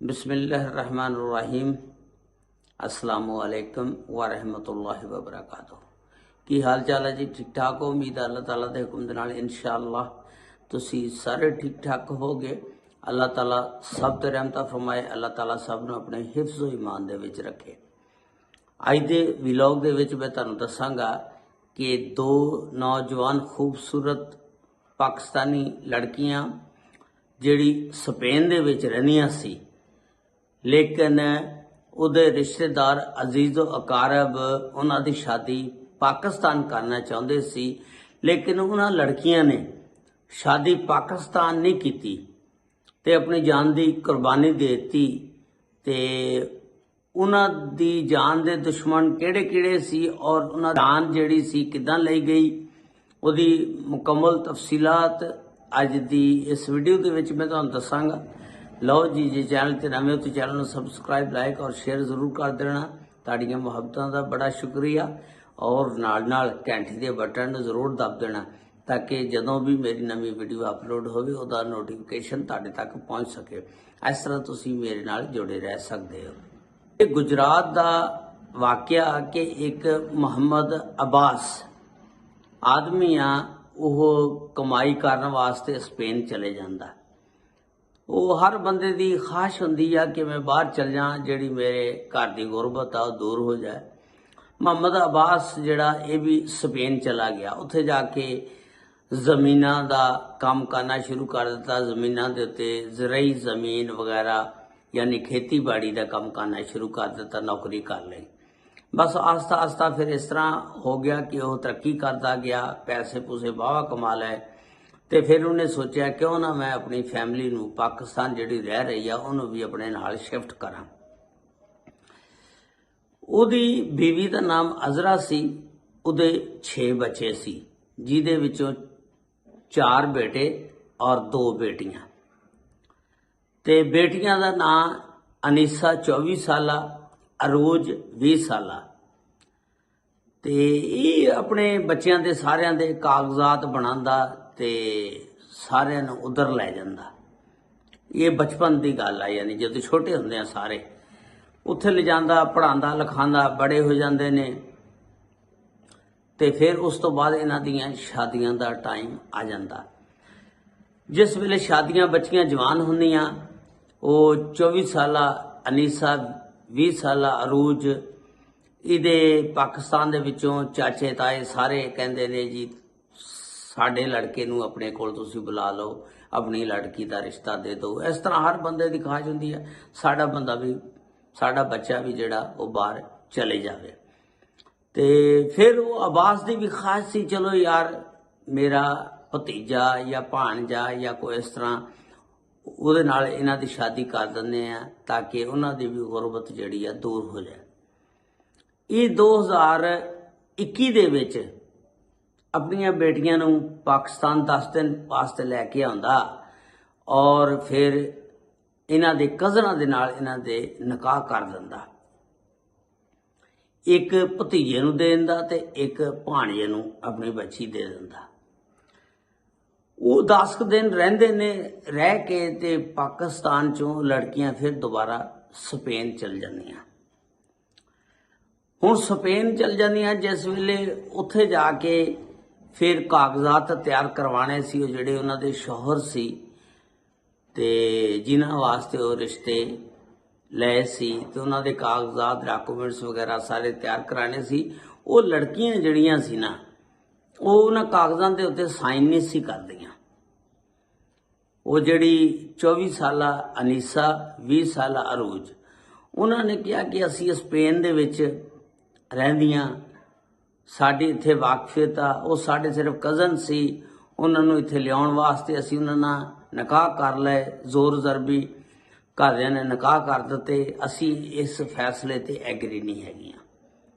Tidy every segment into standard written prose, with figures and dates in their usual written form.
बिस्मिल्लाहिर्रहमानिर्रहीम। अस्सलामुअलैकुम वरहमतुल्लाहि वबरकातुहू। की हाल चाल है जी? ठीक ठाक हो? उम्मीद है अल्लाह ताला दे हुक्म दे नाल इंशाअल्लाह तुसी सारे ठीक ठाक होगे। अल्लाह ताला सब ते रहमत फरमाए। अल्लाह ताला सब नूं अपने हिफ्ज़ व ईमान दे विच रखे। अज दे व्लॉग दे विच मैं तुहानूं दसांगा कि दो नौजवान खूबसूरत पाकिस्तानी लड़कियां जिहड़ी स्पेन दे विच रहंदियां सी, लेकिन उहदे रिश्तेदार अजीज़ो अकारब उन्हां दी शादी पाकिस्तान करना चाहुंदे सी, लेकिन उन्हां लड़कियां ने शादी पाकिस्तान नहीं कीती ते अपनी जान दी कुर्बानी देती। ते उन्हां दी जान दे दुश्मन किहड़े किहड़े सी और उन्हां दी जान जिहड़ी सी किदां लई गई, उहदी मुकम्मल तफसीलात अज दी इस वीडियो दे विच मैं तुहानूं दसांगा। लो जी, जे चैनल ते नवे हो तो चैनल नूं सबसक्राइब, लाइक और शेयर जरूर कर देना। तुहाडीआं मुहब्बतां दा बड़ा शुक्रिया। और नाल नाल घंटी दे बटन नूं जरूर दब देना ताकि जदों भी मेरी नवी वीडियो अपलोड होवे उहदा नोटिफिकेशन तुहाडे तक पहुंच सके। इस तरह तुसीं मेरे नाल जुड़े रह सकदे हो। ये गुजरात दा वाकया कि एक मोहम्मद अब्बास आदमी आ, ਉਹ कमाई करने वास्ते स्पेन चले जाता। वो हर बंदे की ख्वाहिश होंदी आ कि मैं बाहर चल जा, जिहड़ी मेरे घर की गुरबत आ दूर हो जाए। मोहम्मद अब्बास जिहड़ा ये भी स्पेन चला गया, उत्थे जाके जमीनां दा काम करना शुरू कर दिता। जमीनां दे उत्ते ज़रई जमीन वगैरह यानी खेती बाड़ी का काम करना शुरू कर दिता, नौकरी कर ली। बस आस्ता आस्ता फिर इस तरह हो गया कि वह तरक्की करता गया, पैसे पूसे वाहवा कमा लए। तो फिर उन्हें सोचा क्यों ना मैं अपनी फैमिली नूं पाकिस्तान जिहड़ी रह रही आ उन्होंने भी अपने नाल शिफ्ट करा। उहदी बीवी का नाम अजरा सी, उहदे 6 बच्चे सी, जिहदे विचों 4 बेटे और 2 बेटियां। ते बेटियां का नाम अनीसा 24 साला, अरूज 20 साला। ते ये अपने बच्चों के सारियां दे कागजात बनांदा ते सारियां नूं उधर लै जांदा। ये बचपन की गल है, यानी जदों छोटे हुंदे आ सारे उत्थे ले जांदा, पढ़ांदा लिखांदा, बड़े हो जांदे ने। ते फिर उस तो बाद इन्हां दियां शादियां दा टाइम आ जांदा। जिस वेले शादियां बच्चियां जवान हुंदियां, वो 24 साला अनीसा, 20 साला अरूज, इहदे पाकिस्तान दे विचों चाचे ताए सारे कहंदे ने जी साडे लड़के नूं अपने कोल तुसीं बुला लो, अपनी लड़की का रिश्ता दे दो। इस तरह हर बंदे की ख्वाहिश हुंदी है साडा बंदा भी, साडा बच्चा भी जिहड़ा वो बाहर चले जावे। ते फिर वो अब्बास की भी ख्वाहिश सी, चलो यार मेरा भतीजा या भाणजा या कोई इस तरह ਉਹਦੇ ਨਾਲ ਇਹਨਾਂ ਦੀ शादी कर ਦਿੰਦੇ ਆ ताकि ਉਹਨਾਂ ਦੀ भी गुरबत ਜਿਹੜੀ ਆ दूर हो जाए। ਇਹ 2021 ਦੇ ਵਿੱਚ ਆਪਣੀਆਂ ਬੇਟੀਆਂ ਨੂੰ ਪਾਕਿਸਤਾਨ 10 ਦਿਨ ਵਾਸਤੇ ਲੈ ਕੇ ਆਉਂਦਾ ਔਰ ਫਿਰ ਇਹਨਾਂ ਦੇ ਕਜ਼ਨਾਂ ਦੇ ਨਾਲ ਇਹਨਾਂ ਦੇ ਨਿਕਾਹ ਕਰ ਦਿੰਦਾ। ਇੱਕ ਭਤੀਜੇ ਨੂੰ ਦੇ ਦਿੰਦਾ ਤੇ ਇੱਕ ਭਾਣਜੇ ਨੂੰ ਆਪਣੀ ਬੱਚੀ ਦੇ ਦਿੰਦਾ। वो 10 दिन रहिंदे ने, रह के ते पाकिस्तान चों लड़कियां फिर दोबारा स्पेन चल जांदियां। हुण स्पेन चल जांदियां, जिस वेले उत्थे जाके फिर कागजात तैयार करवाने सी, वो जिहड़े उन्हां दे शौहर सी ते जिन्हां वास्ते वो रिश्ते लए सी ते उन्हां दे कागजात डॉक्यूमेंट्स वगैरह सारे तैयार कराने सी। वो लड़कियां जिहड़ियां सी ना, वो उन्हां कागजां दे उत्ते साइन नहीं सी करदियां। वो जिहड़ी 24 साला अनीसा, 20 साला अरूज, उन्होंने कहा कि असी स्पेन दे विच रहिंदियां, साडी इत्थे वाकफियत आ। वो साडे सिर्फ कज़न सी, उन्होंने इत्थे लियाउण वास्ते असी उन्हां नाल निकाह कर लए। जोर जरबी घरदियां ने निकाह कर दिते। असी इस फैसले ते एग्री नहीं हैगियां।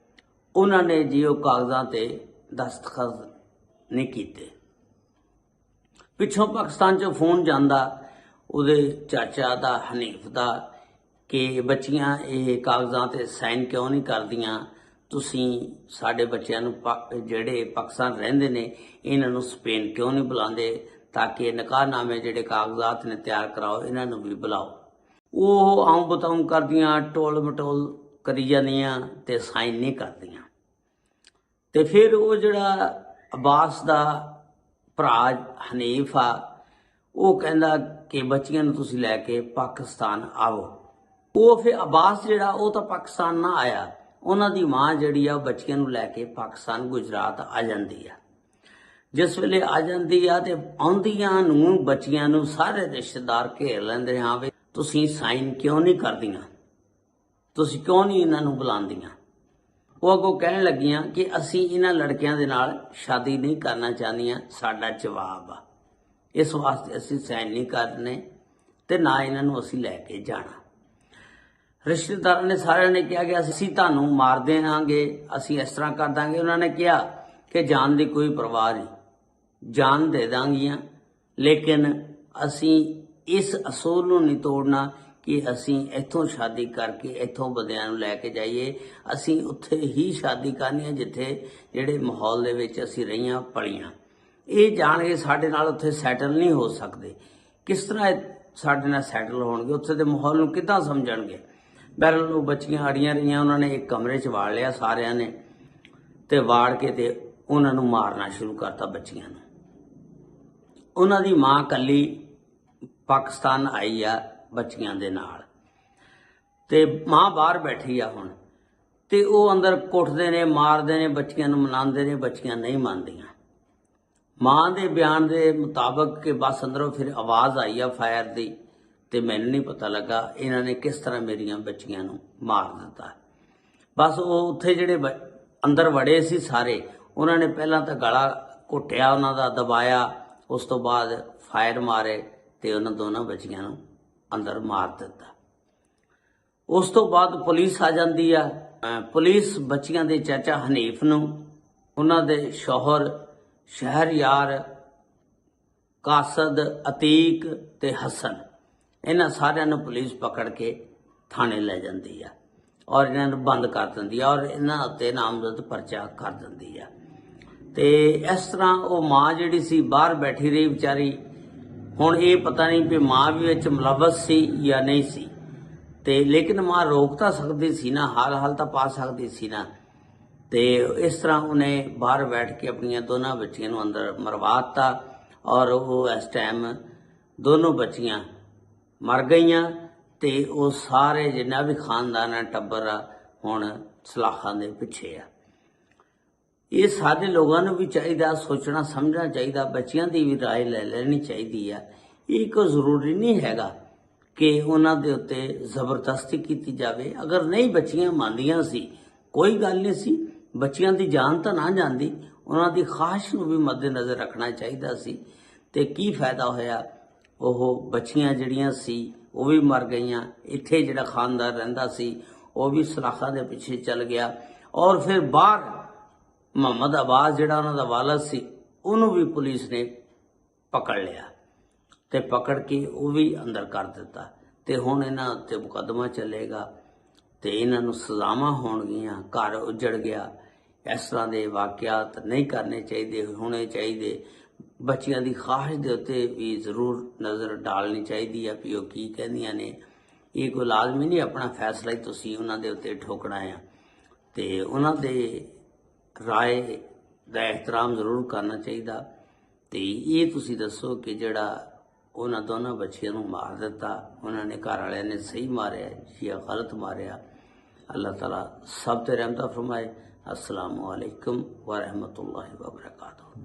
उन्होंने जी वो कागजां ते दस्तखत नहीं कीते। पिछों पाकिस्तान चों फोन जांदा उहदे चाचा दा हनीफ दा कि बच्चियां ये कागजां ते साइन क्यों नहीं करदियां, तुसीं साडे बच्चियां नूं जिहड़े पाकिस्तान रहिंदे ने इन्हां नूं स्पेन क्यों नहीं बुलांदे ताकि निकाहनामे जिहड़े कागजात ने तैयार कराओ इन्हां नूं भी बुलाओ। ਉਹ ਆਉਂ ਬਤਾਉਂ ਕਰਦੀਆਂ, ਟੋਲ ਮਟੋਲ ਕਰੀ ਜਾਂਦੀਆਂ ਤੇ ਸਾਈਨ ਨਹੀਂ ਕਰਦੀਆਂ। ਤੇ ਫਿਰ ਉਹ ਜਿਹੜਾ ਅਬਾਸ ਦਾ ਭਰਾ ਹਨੀਫ ਆ, ਉਹ ਕਹਿੰਦਾ ਕਿ ਬੱਚੀਆਂ ਨੂੰ ਤੁਸੀਂ ਲੈ ਕੇ ਪਾਕਿਸਤਾਨ ਆਵੋ। ਉਹ ਫਿਰ ਅਬਾਸ ਜਿਹੜਾ ਉਹ ਤਾਂ ਪਾਕਿਸਤਾਨ ਨਾ ਆਇਆ, ਉਹਨਾਂ ਦੀ ਮਾਂ ਜਿਹੜੀ ਆ ਉਹ ਬੱਚੀਆਂ ਨੂੰ ਲੈ ਕੇ ਪਾਕਿਸਤਾਨ ਗੁਜਰਾਤ ਆ ਜਾਂਦੀ ਆ। ਜਿਸ ਵੇਲੇ ਆ ਜਾਂਦੀ ਆ ਤੇ ਆਉਂਦੀਆਂ ਨੂੰ ਬੱਚੀਆਂ ਨੂੰ ਸਾਰੇ ਰਿਸ਼ਤੇਦਾਰ ਘੇਰ ਲੈਂਦੇ, ਹਾਂ ਵੀ ਤੁਸੀਂ ਸਾਈਨ ਕਿਉਂ ਨਹੀਂ ਕਰਦੀਆਂ, ਤੁਸੀਂ ਕਿਉਂ ਨਹੀਂ ਇਹਨਾਂ ਨੂੰ ਬੁਲਾਉਂਦੀਆਂ। ਉਹ ਅੱਗੋਂ ਕਹਿਣ ਲੱਗੀਆਂ ਕਿ ਅਸੀਂ ਇਹਨਾਂ ਲੜਕਿਆਂ ਦੇ ਨਾਲ ਸ਼ਾਦੀ ਨਹੀਂ ਕਰਨਾ ਚਾਹੁੰਦੀਆਂ, ਸਾਡਾ ਜਵਾਬ ਆ, ਇਸ ਵਾਸਤੇ ਅਸੀਂ ਸਾਈਨ ਨਹੀਂ ਕਰਨੇ ਤੇ ਨਾ ਇਹਨਾਂ ਨੂੰ ਅਸੀਂ ਲੈ ਕੇ ਜਾਣਾ। ਰਿਸ਼ਤੇਦਾਰਾਂ ਨੇ ਸਾਰਿਆਂ ਨੇ ਕਿਹਾ ਕਿ ਅਸੀਂ ਤੁਹਾਨੂੰ ਮਾਰ ਦੇਵਾਂਗੇ, ਅਸੀਂ ਇਸ ਤਰ੍ਹਾਂ ਕਰ ਦਾਂਗੇ। ਉਹਨਾਂ ਨੇ ਕਿਹਾ ਕਿ ਜਾਨ ਦੀ ਕੋਈ ਪਰਵਾਹ ਨਹੀਂ, ਜਾਨ ਦੇ ਦਾਂਗੀਆਂ, ਲੇਕਿਨ ਅਸੀਂ ਇਸ ਅਸੂਲ ਨੂੰ ਨਹੀਂ ਤੋੜਨਾ ਕਿ ਅਸੀਂ ਇੱਥੋਂ ਸ਼ਾਦੀ ਕਰਕੇ ਇੱਥੋਂ ਬੰਦਿਆਂ ਨੂੰ ਲੈ ਕੇ ਜਾਈਏ। ਅਸੀਂ ਉੱਥੇ ਹੀ ਸ਼ਾਦੀ ਕਰਨੀ ਹੈ ਜਿੱਥੇ ਜਿਹੜੇ ਮਾਹੌਲ ਦੇ ਵਿੱਚ ਅਸੀਂ ਰਹੀਆਂ ਪਲੀਆਂ। ਇਹ ਜਾਣ ਕੇ ਸਾਡੇ ਨਾਲ ਉੱਥੇ ਸੈਟਲ ਨਹੀਂ ਹੋ ਸਕਦੇ। ਕਿਸ ਤਰ੍ਹਾਂ ਸਾਡੇ ਨਾਲ ਸੈਟਲ ਹੋਣਗੇ, ਉੱਥੇ ਦੇ ਮਾਹੌਲ ਨੂੰ ਕਿੱਦਾਂ ਸਮਝਣਗੇ। ਬਹਿਰਲ ਉਹ ਬੱਚੀਆਂ ਅੜੀਆਂ ਰਹੀਆਂ, ਉਹਨਾਂ ਨੇ ਇੱਕ ਕਮਰੇ 'ਚ ਵਾੜ ਲਿਆ ਸਾਰਿਆਂ ਨੇ, ਤੇ ਵਾੜ ਕੇ ਤੇ ਉਹਨਾਂ ਨੂੰ ਮਾਰਨਾ ਸ਼ੁਰੂ ਕਰਤਾ ਬੱਚੀਆਂ ਨੂੰ। ਉਹਨਾਂ ਦੀ ਮਾਂ ਇਕੱਲੀ ਪਾਕਿਸਤਾਨ ਆਈ ਆ ਬੱਚੀਆਂ ਦੇ ਨਾਲ, ਤੇ ਮਾਂ ਬਾਹਰ ਬੈਠੀ ਆ ਹੁਣ, ਤੇ ਉਹ ਅੰਦਰ ਕੁੱਟਦੇ ਨੇ, ਮਾਰਦੇ ਨੇ, ਬੱਚੀਆਂ ਨੂੰ ਮਨਾਉਂਦੇ ਨੇ, ਬੱਚੀਆਂ ਨਹੀਂ ਮੰਨਦੀਆਂ। ਮਾਂ ਦੇ ਬਿਆਨ ਦੇ ਮੁਤਾਬਕ ਕਿ ਬਸ ਅੰਦਰੋਂ ਫਿਰ ਆਵਾਜ਼ ਆਈ ਆ ਫਾਇਰ ਦੀ, ਤੇ ਮੈਨੂੰ ਨਹੀਂ ਪਤਾ ਲੱਗਾ ਇਹਨਾਂ ਨੇ ਕਿਸ ਤਰ੍ਹਾਂ ਮੇਰੀਆਂ ਬੱਚੀਆਂ ਨੂੰ ਮਾਰ ਦਿੱਤਾ। ਬਸ ਉਹ ਉੱਥੇ ਜਿਹੜੇ ਅੰਦਰ ਵੜੇ ਸੀ ਸਾਰੇ, ਉਹਨਾਂ ਨੇ ਪਹਿਲਾਂ ਤਾਂ ਗਲਾ ਘੁੱਟਿਆ ਉਹਨਾਂ ਦਾ, ਦਬਾਇਆ, ਉਸ ਤੋਂ ਬਾਅਦ ਫਾਇਰ ਮਾਰੇ ਤੇ ਉਹਨਾਂ ਦੋਨਾਂ ਬੱਚੀਆਂ ਨੂੰ ਅੰਦਰ ਮਾਰ ਦਿੱਤਾ। ਉਸ ਤੋਂ ਬਾਅਦ ਪੁਲਿਸ ਆ ਜਾਂਦੀ ਆ। ਪੁਲਿਸ ਬੱਚੀਆਂ ਦੇ ਚਾਚਾ ਹਨੀਫ ਨੂੰ, ਉਹਨਾਂ ਦੇ ਸ਼ੌਹਰ ਸ਼ਹਿਰਯਾਰ, ਕਾਸਦ, ਅਤੀਕ ਤੇ ਹਸਨ, ਇਹਨਾਂ ਸਾਰਿਆਂ ਨੂੰ ਪੁਲਿਸ ਪਕੜ ਕੇ ਥਾਣੇ ਲੈ ਜਾਂਦੀ ਆ ਔਰ ਇਹਨਾਂ ਨੂੰ ਬੰਦ ਕਰ ਦਿੰਦੀ ਆ ਔਰ ਇਹਨਾਂ ਉੱਤੇ ਨਾਮਜ਼ਦ ਪਰਚਾ ਕਰ ਦਿੰਦੀ ਆ। ਤੇ ਇਸ ਤਰ੍ਹਾਂ ਉਹ ਮਾਂ ਜਿਹੜੀ ਸੀ ਬਾਹਰ ਬੈਠੀ ਰਹੀ ਵਿਚਾਰੀ। ਹੁਣ ਇਹ ਪਤਾ ਨਹੀਂ ਵੀ ਮਾਂ ਵੀ ਵਿੱਚ ਮੁਲਵਸ ਸੀ ਜਾਂ ਨਹੀਂ ਸੀ, ਤੇ ਲੇਕਿਨ ਮਾਂ ਰੋਕ ਤਾਂ ਸਕਦੀ ਸੀ ਨਾ, ਹਾਲ ਤਾਂ ਪਾ ਸਕਦੀ ਸੀ ਨਾ। ਤੇ ਇਸ ਤਰ੍ਹਾਂ ਉਹਨੇ ਬਾਹਰ ਬੈਠ ਕੇ ਆਪਣੀਆਂ ਦੋਨਾਂ ਬੱਚੀਆਂ ਨੂੰ ਅੰਦਰ ਮਰਵਾ ਦਿੱਤਾ ਔਰ ਉਹ ਇਸ ਟਾਈਮ ਦੋਨੋਂ ਬੱਚੀਆਂ ਮਰ ਗਈਆਂ। ਤੇ ਉਹ ਸਾਰੇ ਜਿੰਨਾ ਵੀ ਖਾਨਦਾਨ ਆ, ਟੱਬਰ ਆ, ਹੁਣ ਸਲਾਖਾਂ ਦੇ ਪਿੱਛੇ ਆ। ਇਹ ਸਾਡੇ ਲੋਕਾਂ ਨੂੰ ਵੀ ਚਾਹੀਦਾ ਸੋਚਣਾ ਸਮਝਣਾ ਚਾਹੀਦਾ, ਬੱਚਿਆਂ ਦੀ ਵੀ ਰਾਏ ਲੈ ਲੈਣੀ ਚਾਹੀਦੀ ਆ। ਇਹ ਕੋਈ ਜ਼ਰੂਰੀ ਨਹੀਂ ਹੈਗਾ ਕਿ ਉਹਨਾਂ ਦੇ ਉੱਤੇ ਜ਼ਬਰਦਸਤੀ ਕੀਤੀ ਜਾਵੇ। ਅਗਰ ਨਹੀਂ ਬੱਚੀਆਂ ਮੰਨਦੀਆਂ ਸੀ ਕੋਈ ਗੱਲ ਨਹੀਂ ਸੀ, ਬੱਚਿਆਂ ਦੀ ਜਾਨ ਤਾਂ ਨਾ ਜਾਂਦੀ, ਉਹਨਾਂ ਦੀ ਖਾਹਿਸ਼ ਨੂੰ ਵੀ ਮੱਦੇਨਜ਼ਰ ਰੱਖਣਾ ਚਾਹੀਦਾ ਸੀ। ਤੇ ਕੀ ਫਾਇਦਾ ਹੋਇਆ, ਉਹ ਬੱਚੀਆਂ ਜਿਹੜੀਆਂ ਸੀ ਉਹ ਵੀ ਮਰ ਗਈਆਂ। ਇੱਥੇ ਜਿਹੜਾ ਖਾਨਦਾਰ ਰਹਿੰਦਾ ਸੀ ਉਹ ਵੀ ਸਲਾਖਾਂ ਦੇ ਪਿੱਛੇ ਚੱਲ ਗਿਆ ਔਰ ਫਿਰ ਬਾਹਰ ਮੁਹੰਮਦ ਅਬਾਸ ਜਿਹੜਾ ਉਹਨਾਂ ਦਾ ਵਾਲਦ ਸੀ ਉਹਨੂੰ ਵੀ ਪੁਲਿਸ ਨੇ ਪਕੜ ਲਿਆ ਤੇ ਪਕੜ ਕੇ ਉਹ ਵੀ ਅੰਦਰ ਕਰ ਦਿੱਤਾ। ਤੇ ਹੁਣ ਇਹਨਾਂ ਉੱਤੇ ਮੁਕੱਦਮਾ ਚੱਲੇਗਾ ਤੇ ਇਹਨਾਂ ਨੂੰ ਸਜ਼ਾਵਾਂ ਹੋਣਗੀਆਂ। ਘਰ ਉਜੜ ਗਿਆ। ਇਸ ਤਰ੍ਹਾਂ ਦੇ ਵਾਕਿਆਤ ਨਹੀਂ ਕਰਨੇ ਚਾਹੀਦੇ, ਹੋਣੇ ਚਾਹੀਦੇ। ਬੱਚਿਆਂ ਦੀ ਖਾਹਿਸ਼ ਦੇ ਉੱਤੇ ਵੀ ਜ਼ਰੂਰ ਨਜ਼ਰ ਡਾਲਣੀ ਚਾਹੀਦੀ ਆ ਵੀ ਉਹ ਕੀ ਕਹਿੰਦੀਆਂ ਨੇ। ਇਹ ਕੋਈ ਲਾਜ਼ਮੀ ਨਹੀਂ ਆਪਣਾ ਫੈਸਲਾ ਹੀ ਤੁਸੀਂ ਉਹਨਾਂ ਦੇ ਉੱਤੇ ਠੋਕਣਾ ਆ, ਤੇ ਉਹਨਾਂ ਦੇ ਰਾਏ ਦਾ ਇਹਤਰਾਮ ਜ਼ਰੂਰ ਕਰਨਾ ਚਾਹੀਦਾ। ਤੇ ਇਹ ਤੁਸੀਂ ਦੱਸੋ ਕਿ ਜਿਹੜਾ ਉਹਨਾਂ ਦੋਨਾਂ ਬੱਚਿਆਂ ਨੂੰ ਮਾਰ ਦਿੱਤਾ, ਉਹਨਾਂ ਨੇ ਘਰ ਵਾਲਿਆਂ ਨੇ ਸਹੀ ਮਾਰਿਆ ਜਾਂ ਗਲਤ ਮਾਰਿਆ, ਅੱਲਾਹ ਤਾਲਾ ਸਭ ਤੇ ਰਹਿਮਤ ਫਰਮਾਏ। अस्सलामु अलैकुम व रहमतुल्लाहि व बरकातुहू।